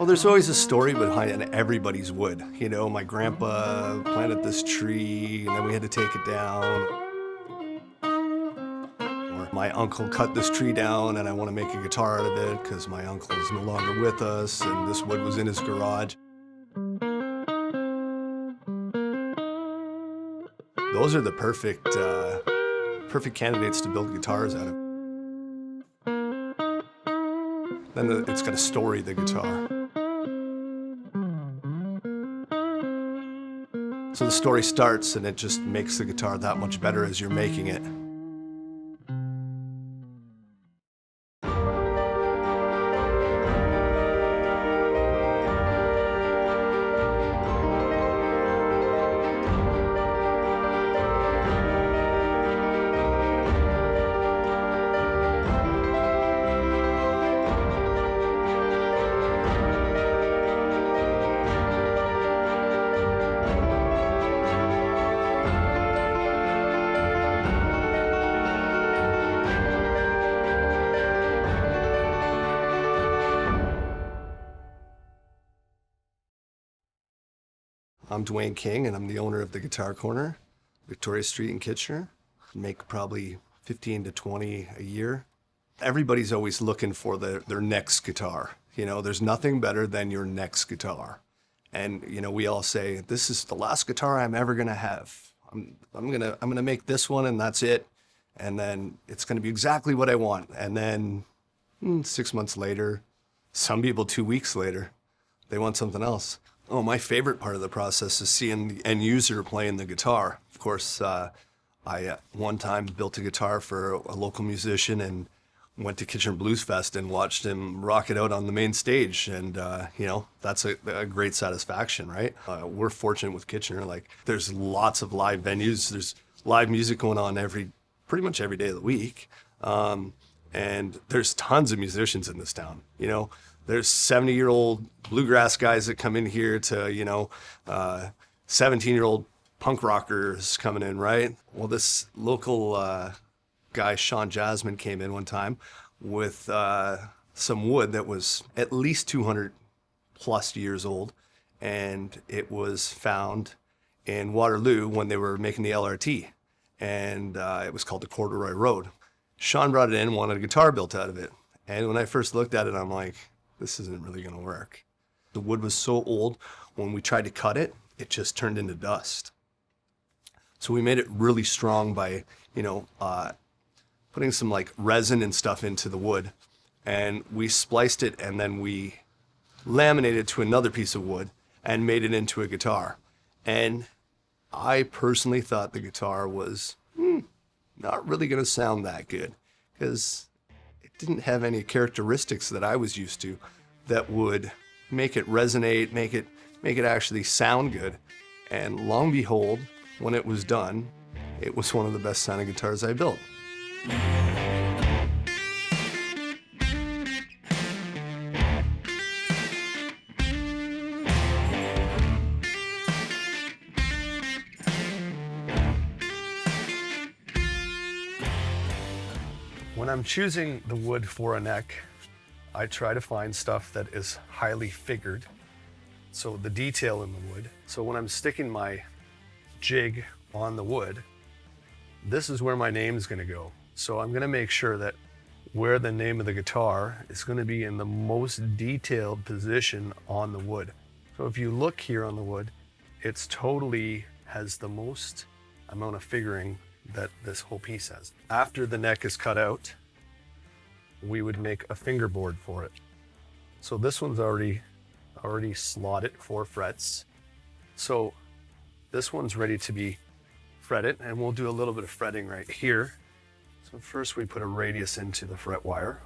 there's always a story behind everybody's wood. You know, my grandpa planted this tree and then we had to take it down. Or my uncle cut this tree down and I want to make a guitar out of it because my uncle is no longer with us and this wood was in his garage. Those are the perfect candidates to build guitars out of. Then it's got a story, the guitar. So the story starts and it just makes the guitar that much better as you're making it. I'm Dwayne King and I'm the owner of the Guitar Corner, Victoria Street in Kitchener. I make probably 15 to 20 a year. Everybody's always looking for their next guitar. You know, there's nothing better than your next guitar. And, you know, we all say, this is the last guitar I'm ever gonna have. I'm gonna make this one and that's it. And then it's gonna be exactly what I want. And then 6 months later, some people 2 weeks later, they want something else. Oh, my favorite part of the process is seeing the end user playing the guitar. Of course, I one time built a guitar for a local musician and went to Kitchener Blues Fest and watched him rock it out on the main stage. And, you know, that's a great satisfaction, right? We're fortunate with Kitchener. Like, there's lots of live venues. There's live music going on pretty much every day of the week. And there's tons of musicians in this town, you know. There's 70-year-old bluegrass guys that come in here to, you know, 17-year-old punk rockers coming in, right? Well, this local guy, Sean Jasmine, came in one time with some wood that was at least 200 plus years old. And it was found in Waterloo when they were making the LRT. And it was called the Corduroy Road. Sean brought it in, wanted a guitar built out of it. And when I first looked at it, I'm like, this isn't really gonna work. The wood was so old, when we tried to cut it, it just turned into dust. So we made it really strong by, you know, putting some like resin and stuff into the wood. And we spliced it and then we laminated it to another piece of wood and made it into a guitar. And I personally thought the guitar was not really gonna sound that good because didn't have any characteristics that I was used to that would make it resonate, make it actually sound good. And long behold, when it was done, it was one of the best sounding guitars I built. When I'm choosing the wood for a neck, I try to find stuff that is highly figured, so the detail in the wood. So when I'm sticking my jig on the wood, this is where my name is going to go. So I'm going to make sure that where the name of the guitar is going to be in the most detailed position on the wood. So if you look here on the wood, it's totally has the most amount of figuring that this whole piece has. After the neck is cut out, we would make a fingerboard for it. So this one's already slotted 4 frets. So this one's ready to be fretted, and we'll do a little bit of fretting right here. So first we put a radius into the fret wire.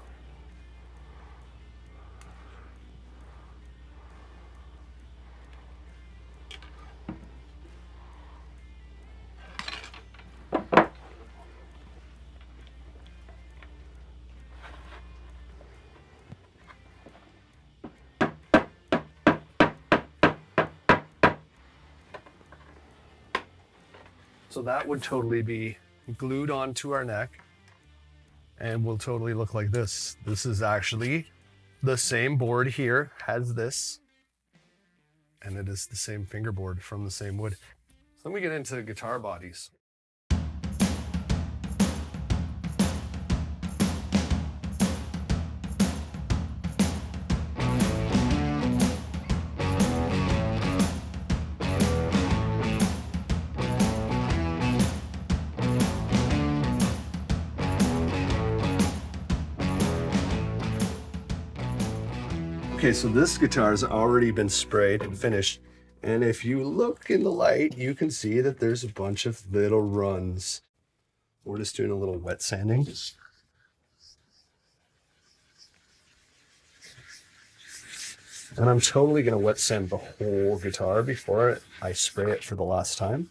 So that would totally be glued onto our neck and will totally look like this. This is actually The same board here has this, and it is the same fingerboard from the same wood. So let me get into guitar bodies. Okay, so this guitar's already been sprayed and finished. And if you look in the light, you can see that there's a bunch of little runs. We're just doing a little wet sanding. And I'm totally gonna wet sand the whole guitar before I spray it for the last time.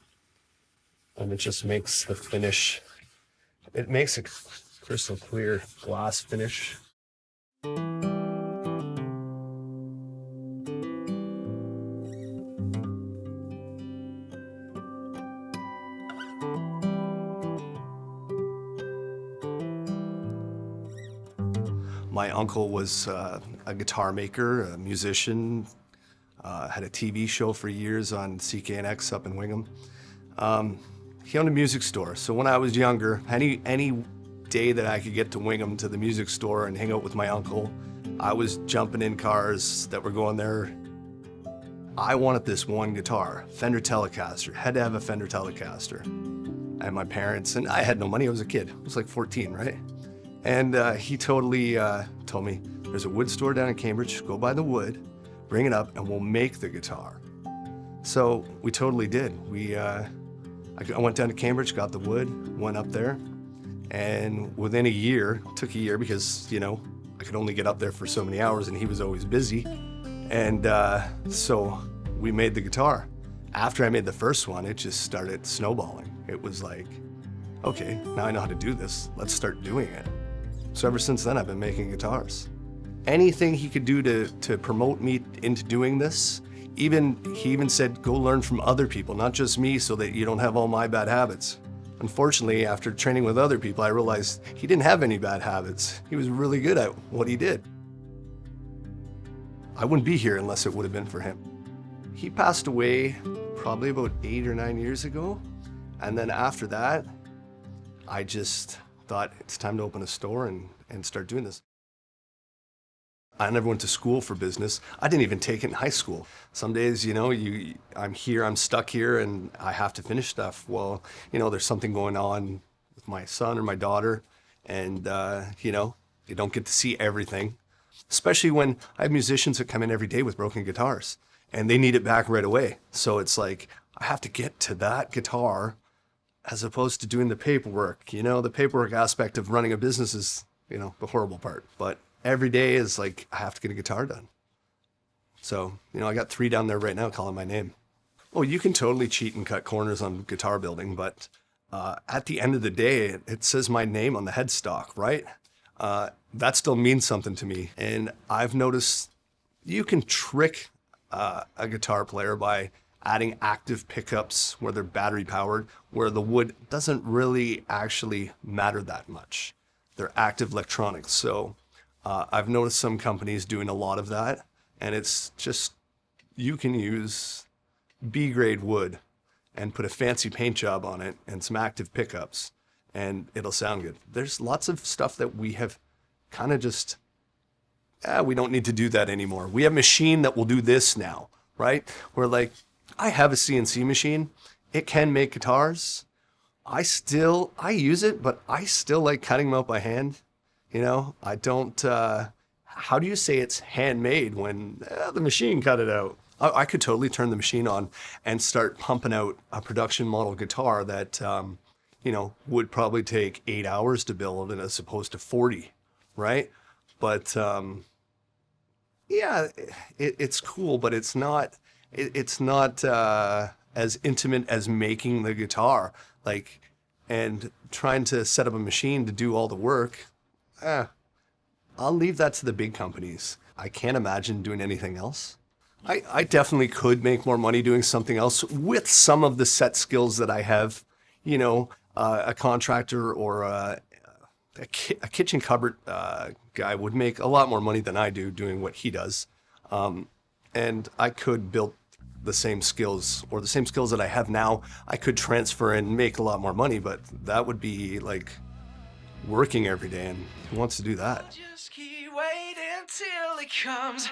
And it just makes the finish, it makes a crystal clear glass finish. My uncle was a guitar maker, a musician, had a TV show for years on CKNX up in Wingham. He owned a music store, so when I was younger, any day that I could get to Wingham to the music store and hang out with my uncle, I was jumping in cars that were going there. I wanted this one guitar, Fender Telecaster, had to have a Fender Telecaster. And my parents, and I had no money, I was a kid, I was like 14, right? And he totally told me, there's a wood store down in Cambridge, go buy the wood, bring it up, and we'll make the guitar. So we totally did. I went down to Cambridge, got the wood, went up there, and within a year, took a year because, you know, I could only get up there for so many hours and he was always busy. And so we made the guitar. After I made the first one, it just started snowballing. It was like, okay, now I know how to do this, let's start doing it. So ever since then, I've been making guitars. Anything he could do to promote me into doing this, he even said, go learn from other people, not just me, so that you don't have all my bad habits. Unfortunately, after training with other people, I realized he didn't have any bad habits. He was really good at what he did. I wouldn't be here unless it would have been for him. He passed away probably about 8 or 9 years ago. And then after that, I just thought it's time to open a store and start doing this. I never went to school for business. I didn't even take it in high school. Some days, you know, I'm stuck here and I have to finish stuff. Well, you know, there's something going on with my son or my daughter and, you know, you don't get to see everything, especially when I have musicians that come in every day with broken guitars and they need it back right away. So it's like, I have to get to that guitar as opposed to doing the paperwork. You know, the paperwork aspect of running a business is, you know, the horrible part. But every day is like, I have to get a guitar done. So, you know, I got 3 down there right now calling my name. Oh, you can totally cheat and cut corners on guitar building, but at the end of the day, it says my name on the headstock, right? That still means something to me. And I've noticed you can trick a guitar player by adding active pickups where they're battery powered, where the wood doesn't really actually matter that much. They're active electronics. So I've noticed some companies doing a lot of that, and it's just, you can use B-grade wood and put a fancy paint job on it and some active pickups and it'll sound good. There's lots of stuff that we have kind of just, we don't need to do that anymore. We have a machine that will do this now, right? We're like, I have a CNC machine. It can make guitars. I use it, but I still like cutting them out by hand. You know, I don't, how do you say it's handmade when the machine cut it out? I could totally turn the machine on and start pumping out a production model guitar that, you know, would probably take 8 hours to build and as opposed to 40, right? But yeah, it's cool, but it's not as intimate as making the guitar, like, and trying to set up a machine to do all the work. I'll leave that to the big companies. I can't imagine doing anything else. I definitely could make more money doing something else with some of the set skills that I have, you know, a contractor or a kitchen cupboard guy would make a lot more money than I do doing what he does. And I could build the same skills, or the same skills that I have now, I could transfer and make a lot more money, but that would be like working every day, and who wants to do that? Just keep waiting till it comes.